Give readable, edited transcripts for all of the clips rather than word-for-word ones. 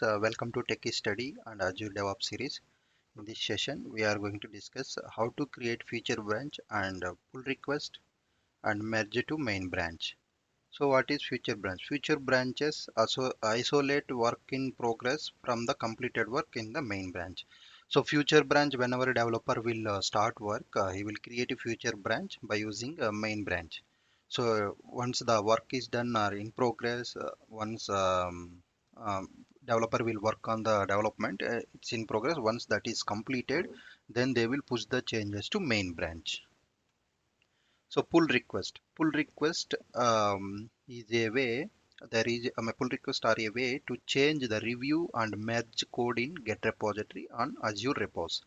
Welcome to Techie Study and Azure DevOps series. In this session, we are going to discuss how to create feature branch and pull request and merge to main branch. So what is feature branch? Feature branches also isolate work in progress from the completed work in the main branch. So feature branch, whenever a developer will start work, he will create a feature branch by using a main branch. So once the work is done or in progress, once developer will work on the development, it's in progress. Once that is completed, then they will push the changes to main branch. So pull request. Pull request is a way, there is a pull request are a way to change the review and merge code in Git repository on Azure repos.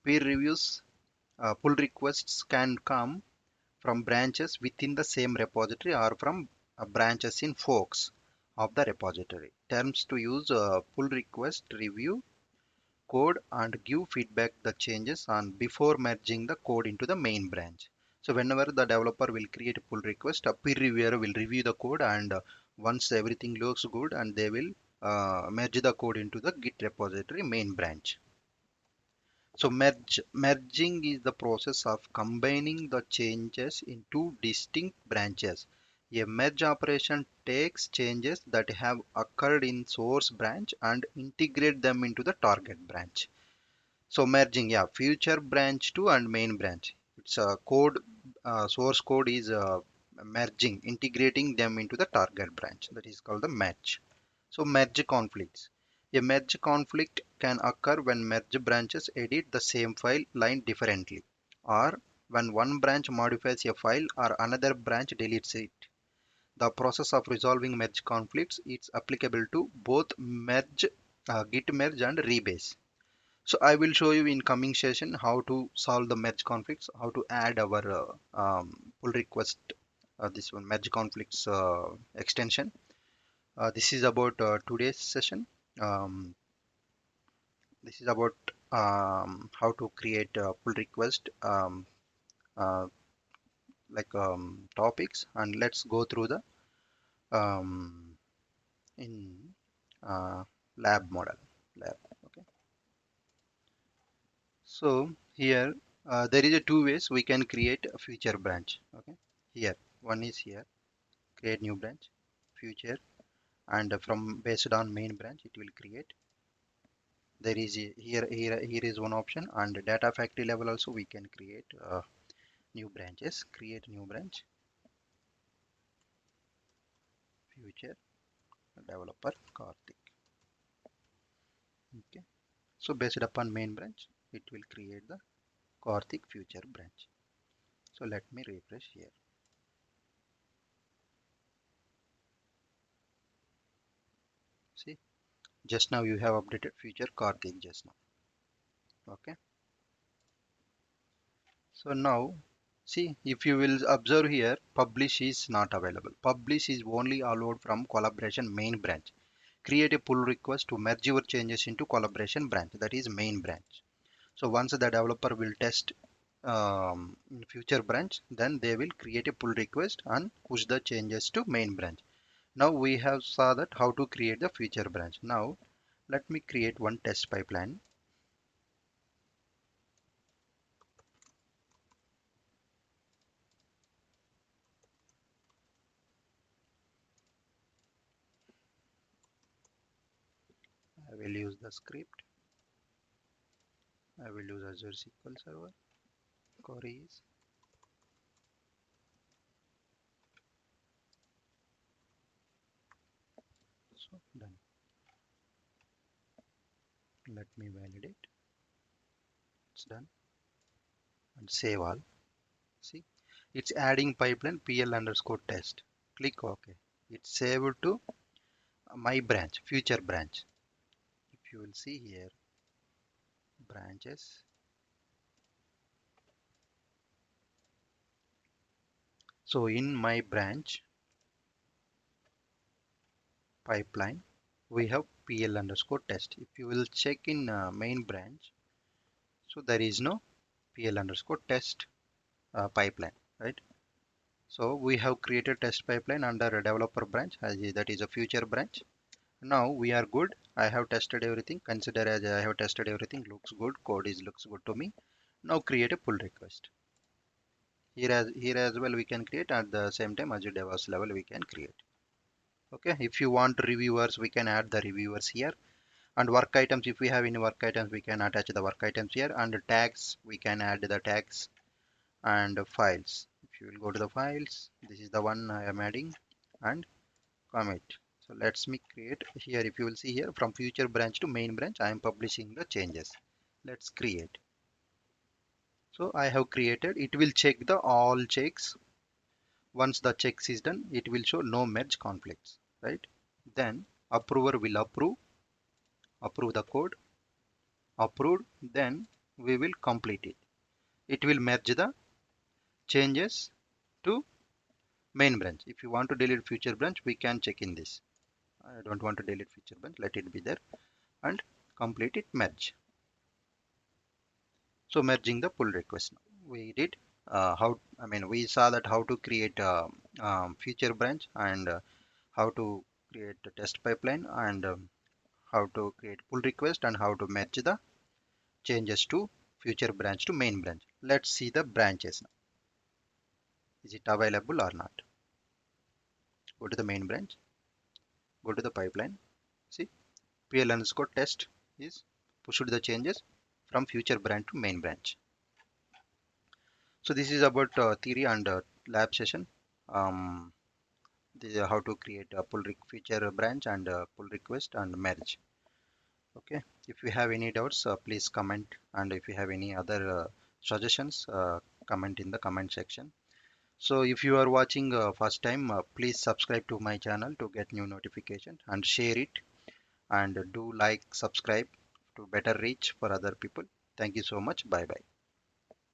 Peer reviews, pull requests can come from branches within the same repository or from branches in forks of the repository. Terms to use pull request review code and give feedback the changes on before merging the code into the main branch. So whenever the developer will create a pull request, a peer reviewer will review the code and once everything looks good and they will merge the code into the Git repository main branch. So merging is the process of combining the changes in two distinct branches. A merge operation takes changes that have occurred in source branch and integrate them into the target branch. So merging, yeah, future branch 2 and main branch. It's a code, source code is merging, integrating them into the target branch. That is called the merge. So merge conflicts. A merge conflict can occur when merge branches edit the same file line differently, or when one branch modifies a file or another branch deletes it. The process of resolving merge conflicts is applicable to both merge, git merge and rebase. So I will show you in coming session how to solve the merge conflicts, how to add our pull request, this one merge conflicts extension. This is about today's session. Um, this is about how to create a pull request uh, topics, and let's go through the um, in uh, lab model. Lab. Okay. So here there is a two ways we can create a feature branch. Okay, here one is here create new branch future, and from based on main branch it will create. There is here is one option, and data factory level also we can create new branches. Create new branch future developer Karthik. Okay, so based upon main branch it will create the Karthik future branch. So let me refresh here. See, just now you have updated future Karthik just now. Okay, so now see, if you will observe here, publish is not available. Publish is only allowed from collaboration main branch. Create a pull request to merge your changes into collaboration branch, that is main branch. So once the developer will test in future branch, then they will create a pull request and push the changes to main branch. Now we have saw that how to create the future branch. Now let me create one test pipeline. I will use the script. I will use Azure SQL Server queries. So done. Let me validate. It's done and save all. See, it's adding pipeline pl underscore test. Click OK. It's saved to my branch, future branch. If you will see here, branches. So in my branch pipeline, we have pl underscore test. If you will check in main branch, so there is no pl underscore test pipeline, right? So we have created test pipeline under a developer branch, as that is a future branch. Now we are good. I have tested everything. Consider as I have tested everything. Looks good. Code is looks good to me. Now create a pull request. Here as well we can create, at the same time Azure DevOps level we can create. Okay, if you want reviewers, we can add the reviewers here. And work items, if we have any work items, we can attach the work items here. And tags, we can add the tags. And files, if you will go to the files, this is the one I am adding. And commit. So let's me create here. If you will see here, from future branch to main branch, I am publishing the changes. Let's create. So I have created. It will check the all checks. Once the checks is done, it will show no merge conflicts, right? Then approver will approve the code, approved. Then we will complete it. It will merge the changes to main branch. If you want to delete future branch, we can check in this. I don't want to delete future branch, let it be there, and complete it merge. So merging the pull request. We did we saw that how to create a future branch, and how to create a test pipeline, and how to create pull request, and how to merge the changes to future branch to main branch. Let's see the branches now. Is it available or not? Go to the main branch, go to the pipeline. See, PL underscore test is pushed the changes from future branch to main branch. So this is about theory and lab session. Um, this is how to create a feature branch, and pull request and merge. Okay. If you have any doubts, please comment. And if you have any other suggestions, comment in the comment section. So if you are watching first time, please subscribe to my channel to get new notification, and share it, and do like, subscribe to better reach for other people. Thank you so much. Bye bye.